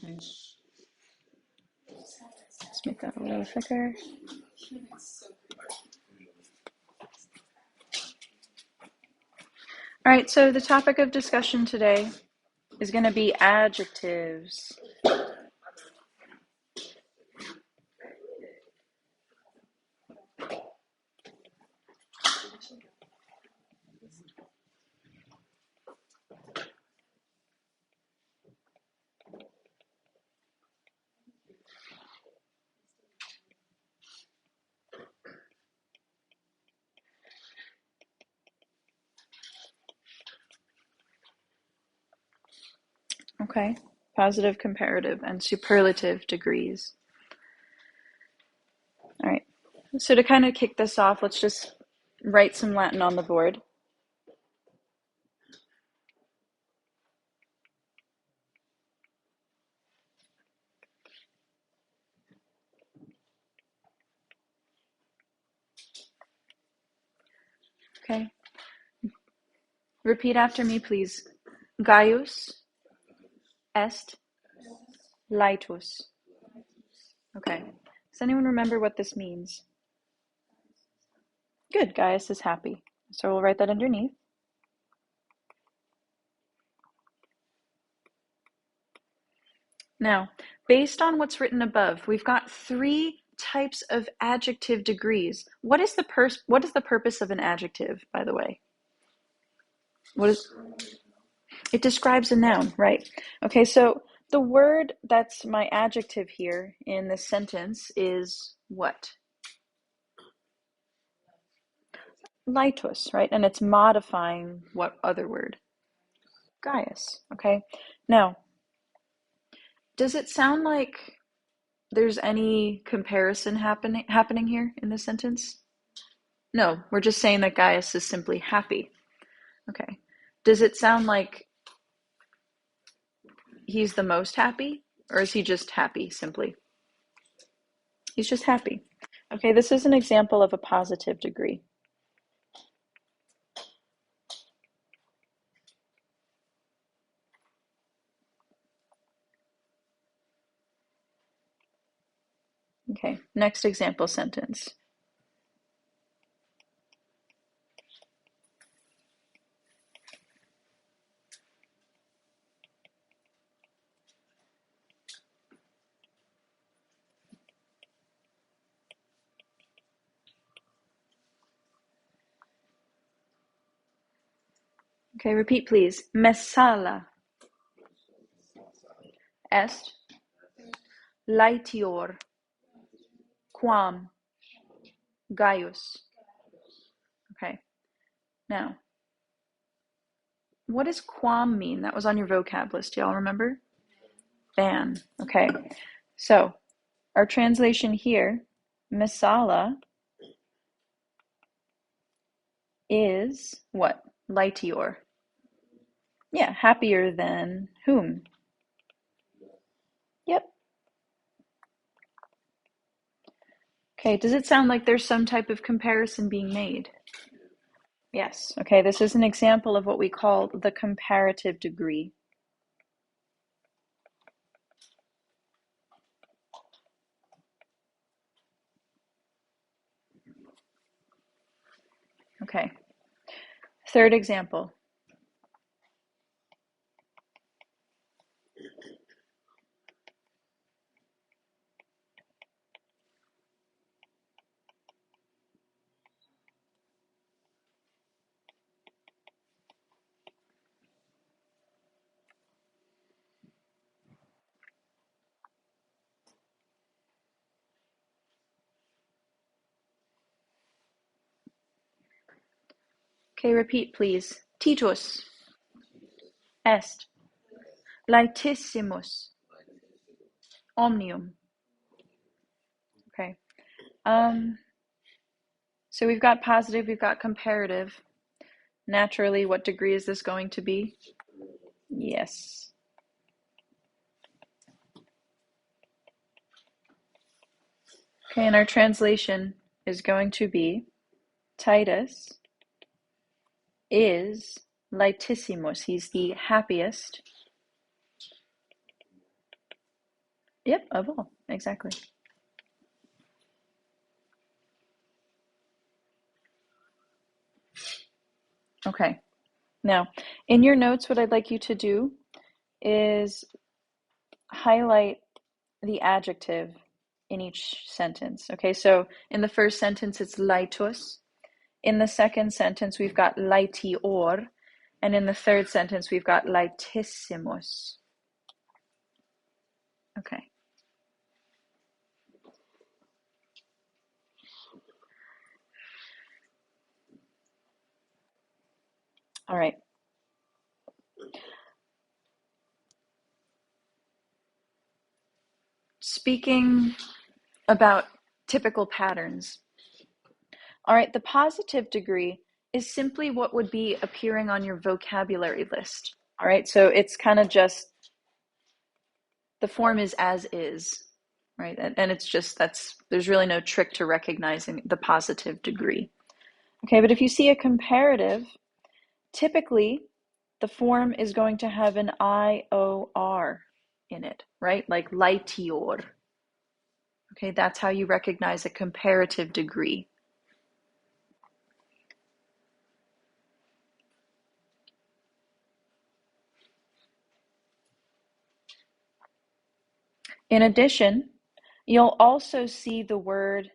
Let's make that a little thicker. All right, so the topic of discussion today is going to be adjectives. Okay, positive, comparative, and superlative degrees. All right, so to kind of kick this off, let's just write some Latin on the board. Okay, repeat after me, please. Gaius est laetus. Okay, does anyone remember what this means? Good, Gaius is happy. So we'll write that underneath. Now, based on what's written above, we've got 3 types of adjective degrees. What is the purpose of an adjective, by the way? It describes a noun, right? Okay, so the word that's my adjective here in this sentence is what? Laetus, right? And it's modifying what other word? Gaius, okay? Now, does it sound like there's any comparison happening here in this sentence? No, we're just saying that Gaius is simply happy. Okay. Does it sound like he's the most happy, or is he just happy simply? He's just happy. Okay, this is an example of a positive degree. Okay, next example sentence. Okay, repeat please. Messala est laetior quam Gaius. Okay, now, what does quam mean? That was on your vocab list, y'all remember? Than. Okay, so our translation here, Messala is what? Laetior. Yeah, happier than whom? Yep. Okay, does it sound like there's some type of comparison being made? Yes. Okay, this is an example of what we call the comparative degree. Okay. Third example. Okay, repeat please. Titus est laetissimus omnium. Okay. So we've got positive, we've got comparative. Naturally, what degree is this going to be? Yes. Okay, and our translation is going to be Titus is laetissimus. He's the happiest Yep, of all. Exactly. Okay. Now, in your notes, what I'd like you to do is highlight the adjective in each sentence. Okay, so in the first sentence, it's laitos. In the second sentence, we've got laitior. And in the third sentence, we've got laitissimus. Okay. All right. Speaking about typical patterns. All right, the positive degree is simply what would be appearing on your vocabulary list. All right, so it's kind of just the form is as is, right? And it's just there's really no trick to recognizing the positive degree. Okay, but if you see a comparative, typically the form is going to have an IOR in it, right? Like laitior. Okay, that's how you recognize a comparative degree. In addition, you'll also see the word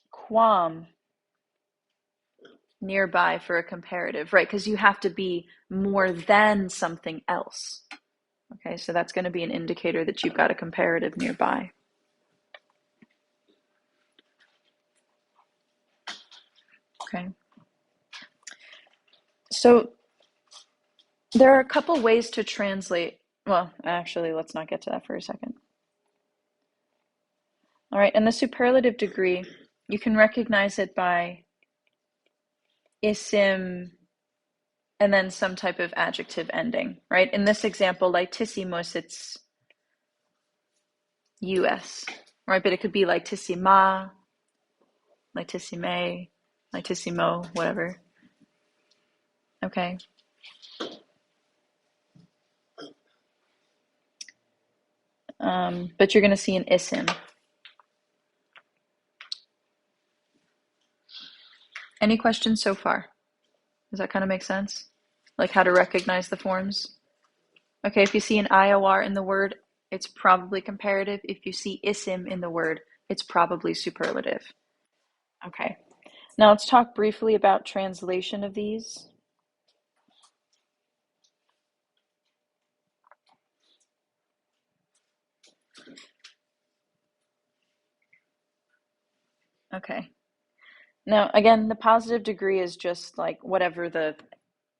quam nearby for a comparative, right? Because you have to be more than something else. Okay, so that's going to be an indicator that you've got a comparative nearby. Okay. So there are a couple ways to translate. Well, actually, let's not get to that for a second. All right, and the superlative degree, you can recognize it by isim and then some type of adjective ending, right? In this example, laitissimus, it's US, right? But it could be laitissima, laitissime, laitissimo, whatever. Okay. But you're going to see an isim. Any questions so far? Does that kind of make sense? Like how to recognize the forms? Okay, if you see an IOR in the word, it's probably comparative. If you see isim in the word, it's probably superlative. Okay. Now let's talk briefly about translation of these. Okay. Now, again, the positive degree is just like whatever the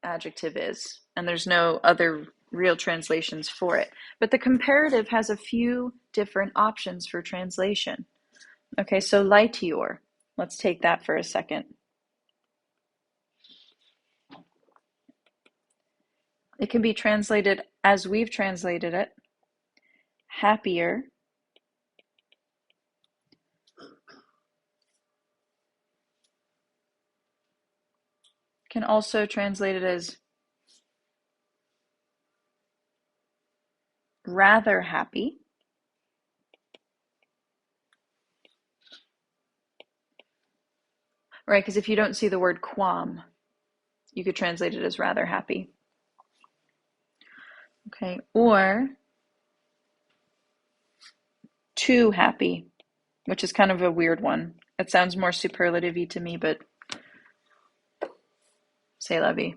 adjective is, and there's no other real translations for it. But the comparative has a few different options for translation. Okay, so laitior, let's take that for a second. It can be translated as we've translated it, happier. Can also translate it as rather happy. Right, because if you don't see the word quam, you could translate it as rather happy. Okay, or too happy, which is kind of a weird one. It sounds more superlative-y to me, but c'est la vie.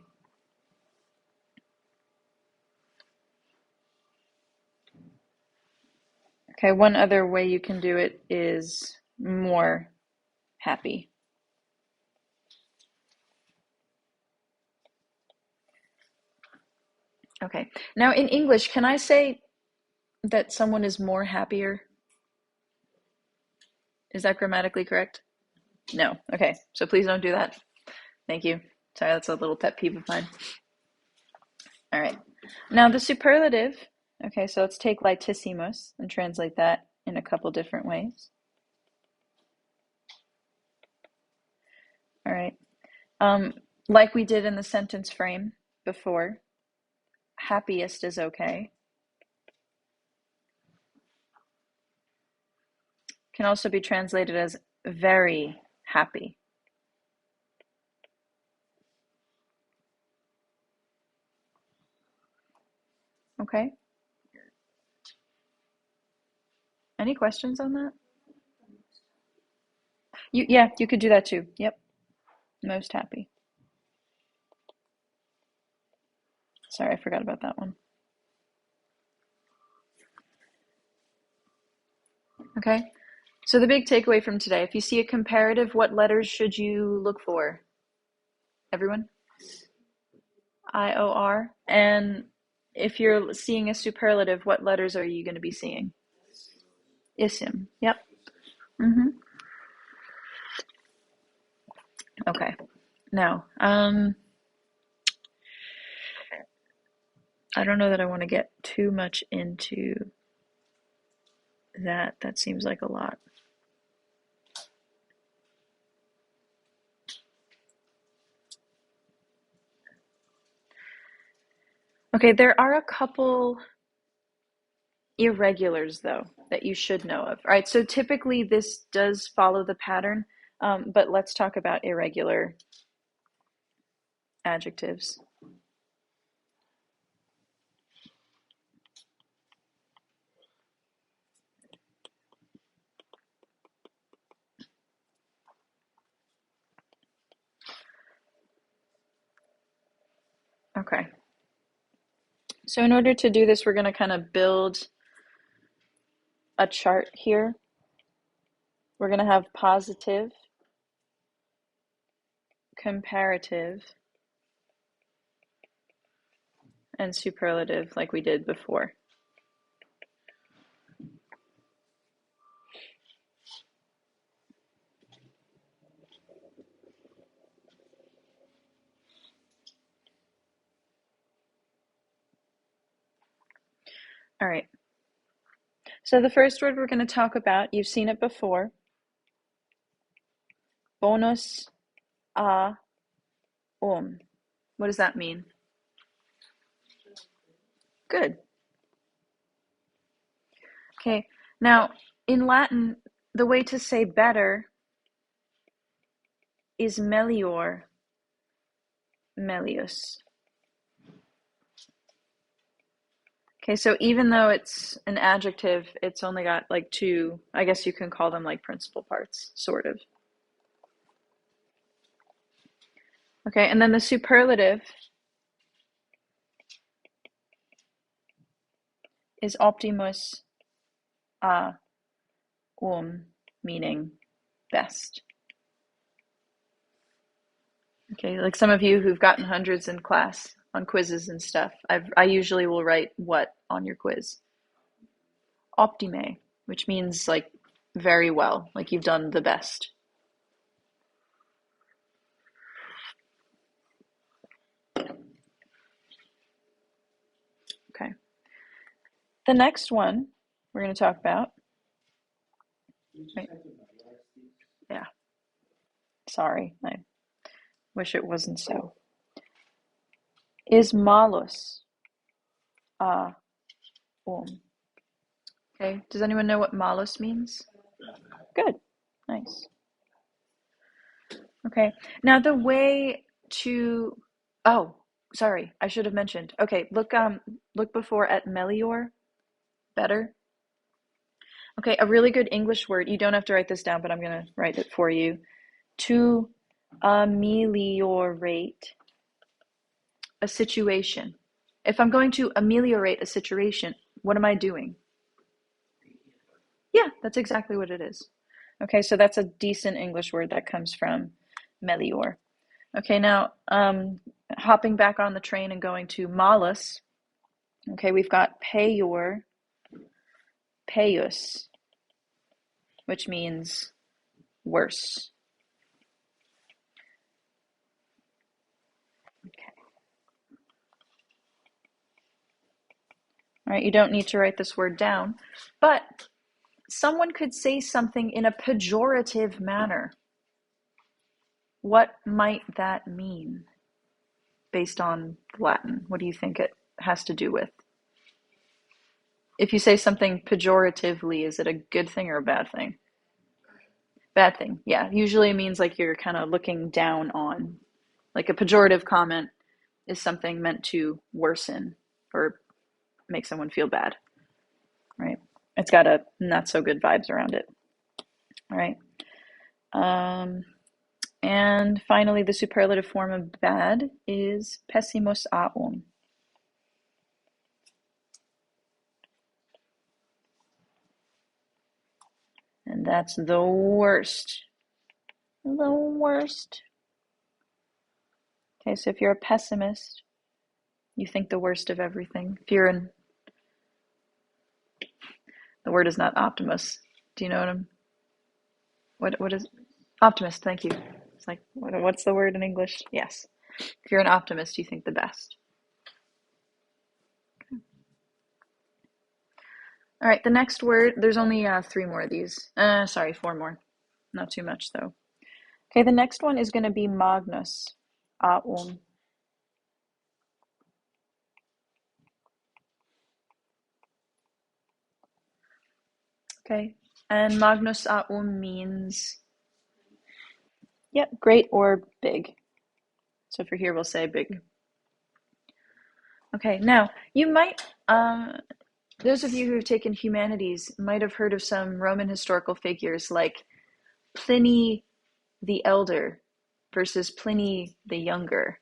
Okay, one other way you can do it is more happy. Okay, now in English, can I say that someone is more happier? Is that grammatically correct? No. Okay, so please don't do that. Thank you. Sorry, that's a little pet peeve of mine. All right. Now the superlative, okay, so let's take laitissimus and translate that in a couple different ways. All right. Like we did in the sentence frame before, happiest is okay. can also be translated as very happy. Okay. Any questions on that? Yeah, you could do that too. Yep. Most happy. Sorry, I forgot about that one. Okay. So the big takeaway from today, if you see a comparative, what letters should you look for? Everyone? IOR. And if you're seeing a superlative, what letters are you going to be seeing? Isim. Yep. Mm-hmm. Okay. Now, I don't know that I want to get too much into that. That seems like a lot. Okay, there are a couple irregulars though that you should know of. All right, so typically this does follow the pattern, but let's talk about irregular adjectives. Okay. So in order to do this, we're going to kind of build a chart here. We're going to have positive, comparative, and superlative like we did before. All right. So the first word we're going to talk about, you've seen it before. Bonus a What does that mean? Good. Okay. Now, in Latin, the way to say better is melior, melius. Okay, so even though it's an adjective, it's only got like two, I guess you can call them like principal parts, sort of. Okay, and then the superlative is optimus a meaning best. Okay, like some of you who've gotten hundreds in class on quizzes and stuff, I usually will write what on your quiz? Optime, which means like very well, like you've done the best. Okay. The next one we're going to talk about. Right. Yeah. Sorry, I wish it wasn't so. Is malus a Okay. Does anyone know what malus means? Good. Nice. Okay. Now the way to oh, sorry, I should have mentioned. Okay, look before at melior, better. Okay, a really good English word. You don't have to write this down, but I'm going to write it for you. To ameliorate a situation. If I'm going to ameliorate a situation, what am I doing? Yeah, that's exactly what it is. Okay, so that's a decent English word that comes from melior. Okay, now hopping back on the train and going to malus. Okay, we've got peior, peius, which means worse. Okay. All right, you don't need to write this word down, but someone could say something in a pejorative manner. What might that mean based on Latin? What do you think it has to do with? If you say something pejoratively, is it a good thing or a bad thing? Bad thing. Yeah. Usually it means like you're kind of looking down on. Like a pejorative comment is something meant to worsen or make someone feel bad, right? It's got a not so good vibes around it. All right. Um, and finally, the superlative form of bad is pessimos aum. And that's the worst. The worst. Okay, so if you're a pessimist, you think the worst of everything. If you're in, the word is not optimus. Do you know what is optimist? Thank you. It's like, what's the word in English? Yes. If you're an optimist, you think the best. All right, the next word, there's only three more of these. Sorry, four more. Not too much, though. Okay, the next one is going to be Magnus. Aum. Okay, and Magnus Aum means, yep, great or big. So for here, we'll say big. Okay, now, you might, those of you who have taken humanities might have heard of some Roman historical figures like Pliny the Elder versus Pliny the Younger,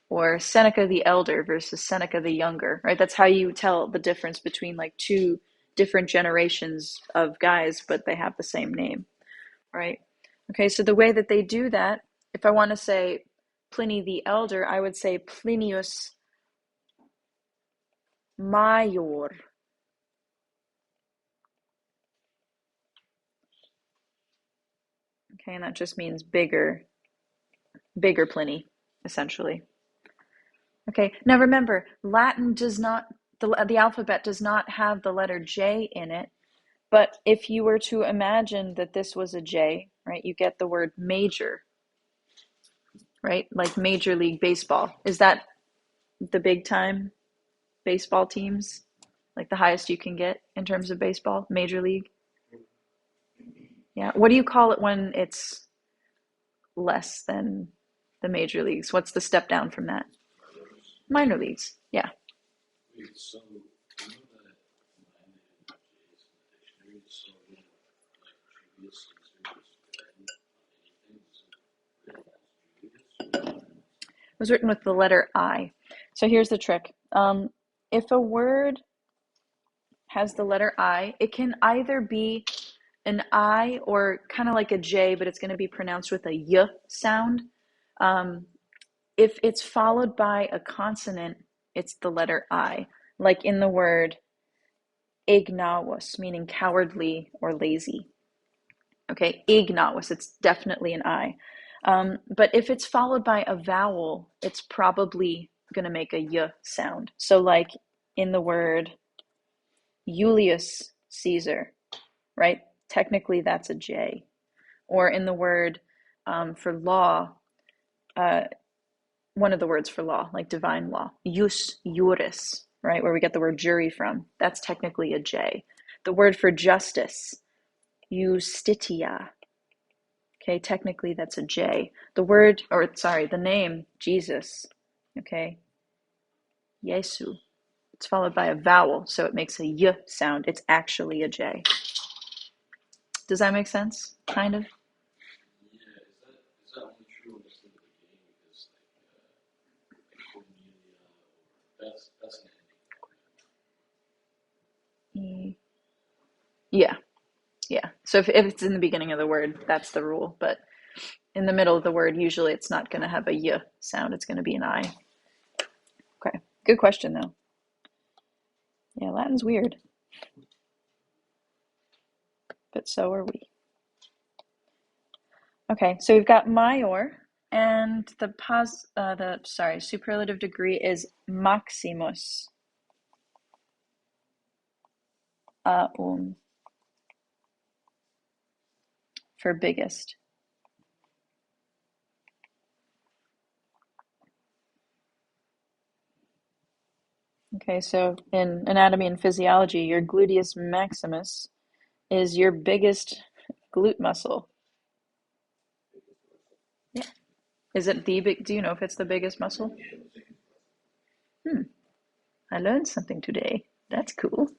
or Seneca the Elder versus Seneca the Younger, right? That's how you tell the difference between like two different generations of guys, but they have the same name, right? Okay, so the way that they do that, if I want to say Pliny the Elder, I would say Plinius Major. Okay, and that just means bigger, bigger Pliny, essentially. Okay, now remember, Latin does not, the alphabet does not have the letter J in it, but if you were to imagine that this was a J, right, you get the word major, right? Like Major League Baseball. Is that the big time baseball teams? Like the highest you can get in terms of baseball? Major League? Yeah. What do you call it when it's less than the major leagues? What's the step down from that? Minor leagues. Yeah. It was written with the letter I. So here's the trick. If a word has the letter I, it can either be an I or kind of like a J, but it's going to be pronounced with a Y sound. Um, if it's followed by a consonant, it's the letter I, like in the word ignawas, meaning cowardly or lazy. Okay, ignawas, it's definitely an I. But if it's followed by a vowel, it's probably going to make a Y sound. So, like in the word Julius Caesar, right? Technically, that's a J. Or in the word for law, uh, one of the words for law, like divine law, jus juris, right, where we get the word jury from, that's technically a J. The word for justice, justitia, okay, technically that's a J. The word, or sorry, the name Jesus, okay, Jesu, it's followed by a vowel, so it makes a Y sound. It's actually a J. Does that make sense? Kind of? Yeah, yeah. So if it's in the beginning of the word, that's the rule. But in the middle of the word, usually it's not going to have a Y sound. It's going to be an I. Okay. Good question, though. Yeah, Latin's weird. But so are we. Okay, so we've got major, and the superlative degree is maximus aum for biggest. Okay, so in anatomy and physiology, your gluteus maximus is your biggest glute muscle. Is it the big, do you know if it's the biggest muscle? Hmm, I learned something today. That's cool.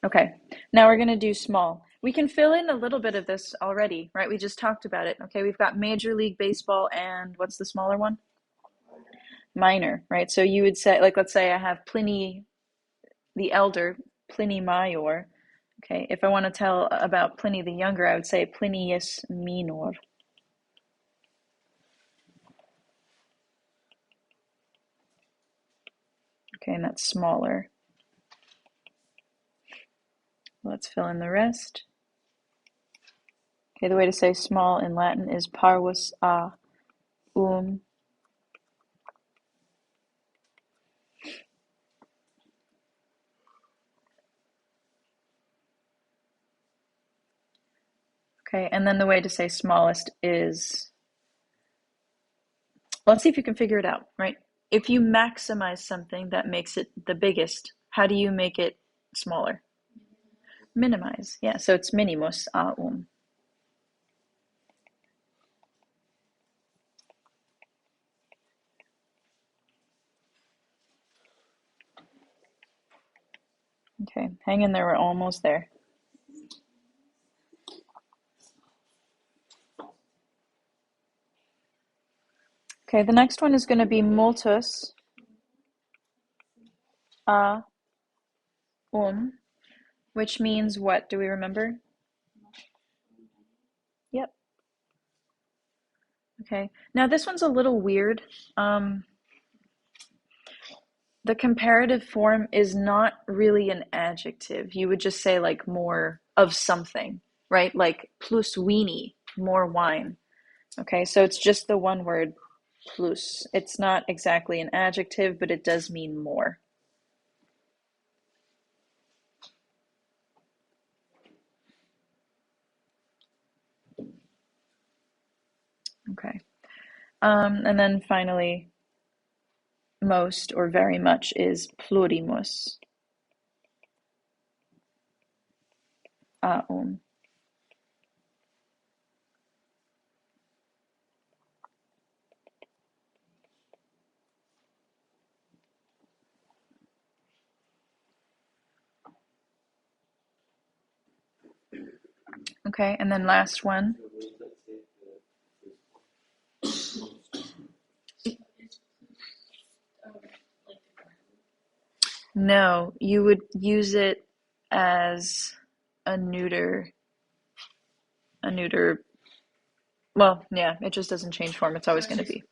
Okay, now we're going to do small. We can fill in a little bit of this already, right? We just talked about it. Okay, we've got Major League Baseball and what's the smaller one? Minor, right? So you would say, like, let's say I have Pliny the Elder, Pliny Major. Okay, if I want to tell about Pliny the Younger, I would say Plinius Minor. Okay, and that's smaller. Let's fill in the rest. Okay, the way to say small in Latin is parvus a um. Okay, and then the way to say smallest is, let's see if you can figure it out, right? If you maximize something that makes it the biggest, how do you make it smaller? Minimize. Yeah, so it's minimus a Okay, hang in there, we're almost there. Okay, the next one is going to be multus a which means what? Do we remember? Yep. Okay. Now this one's a little weird. The comparative form is not really an adjective. You would just say like more of something, right? Like plus vini, more wine. Okay, so it's just the one word plus. It's not exactly an adjective, but it does mean more. Okay. And then finally, most or very much is plurimus aum. Okay, and then last one. No, you would use it as a neuter, a neuter. Well, yeah, it just doesn't change form. It's always going to be.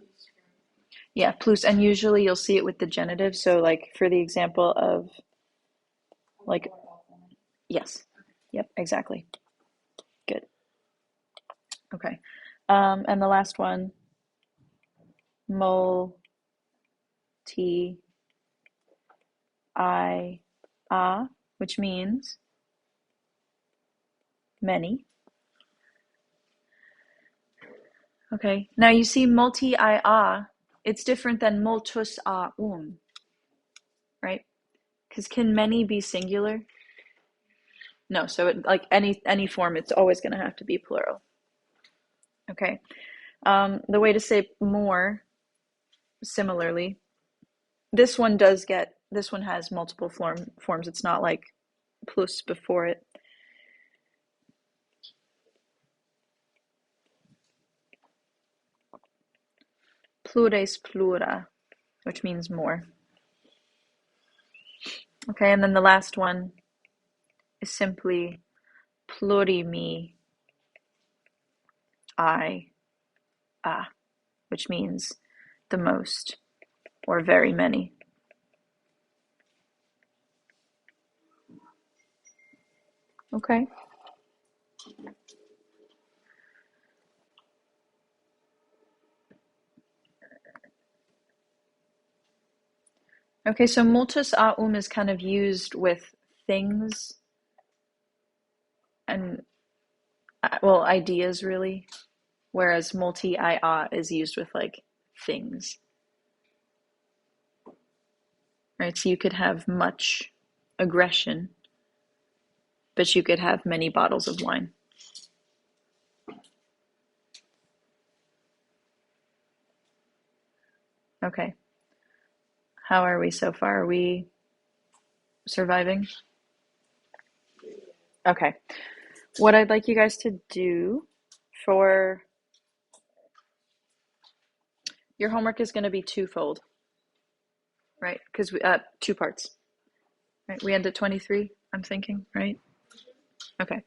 Yeah, plus, and usually you'll see it with the genitive. So, like for the example of, like, yes, yep, exactly. Good. Okay. And the last one, mul, t, I, a, which means many. Okay. Now you see multi I a, it's different than multus a right? Because can many be singular? No, so it, like any form, it's always going to have to be plural. Okay. The way to say more, similarly, this one has multiple forms. It's not like plus before it. Plures plura, which means more. Okay, and then the last one is simply plurimi I a, which means the most or very many. Okay. Okay, so multus aum is kind of used with things and, well, ideas really, whereas multi ia is used with like things, right? So you could have much aggression, but you could have many bottles of wine. Okay. How are we so far? Are we surviving? Okay. What I'd like you guys to do for your homework is going to be twofold, right? Because we two parts, right? We end at 23, I'm thinking, right? Okay.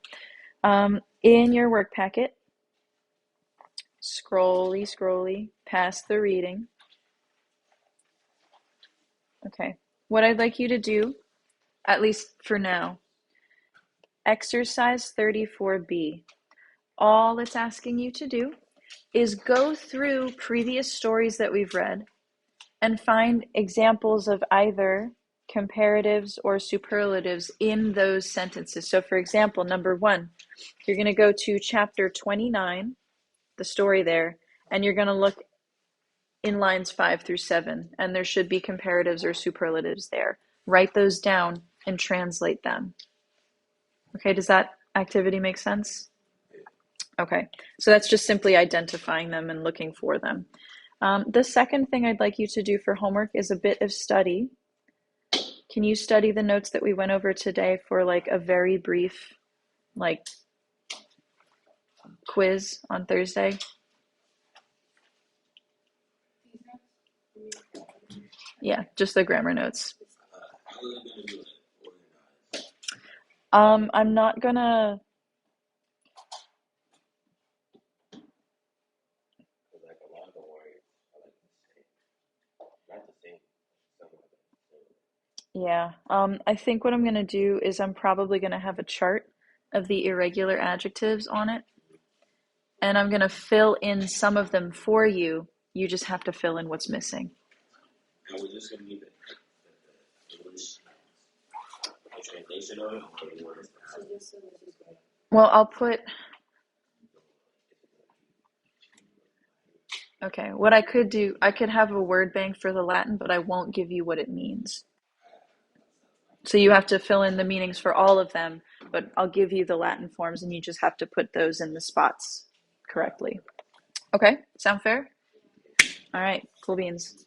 In your work packet, scrolly past the reading. Okay. What I'd like you to do, at least for now, exercise 34B. All it's asking you to do is go through previous stories that we've read and find examples of either comparatives or superlatives in those sentences. So for example, number 1, you're going to go to chapter 29, the story there, and you're going to look in lines 5 through 7, and there should be comparatives or superlatives there. Write those down and translate them. Okay, does that activity make sense? Okay, so that's just simply identifying them and looking for them. The second thing I'd like you to do for homework is a bit of study. Can you study the notes that we went over today for like a very brief like quiz on Thursday? Yeah, just the grammar notes. I'm not gonna. Yeah, I think what I'm gonna do is I'm probably gonna have a chart of the irregular adjectives on it, and I'm gonna fill in some of them for you. You just have to fill in what's missing. And we're just gonna leave it the translation of it, or do you want us to have it? Well, I'll put. Okay, what I could do, I could have a word bank for the Latin, but I won't give you what it means. So you have to fill in the meanings for all of them, but I'll give you the Latin forms and you just have to put those in the spots correctly. Okay, sound fair? All right, cool beans.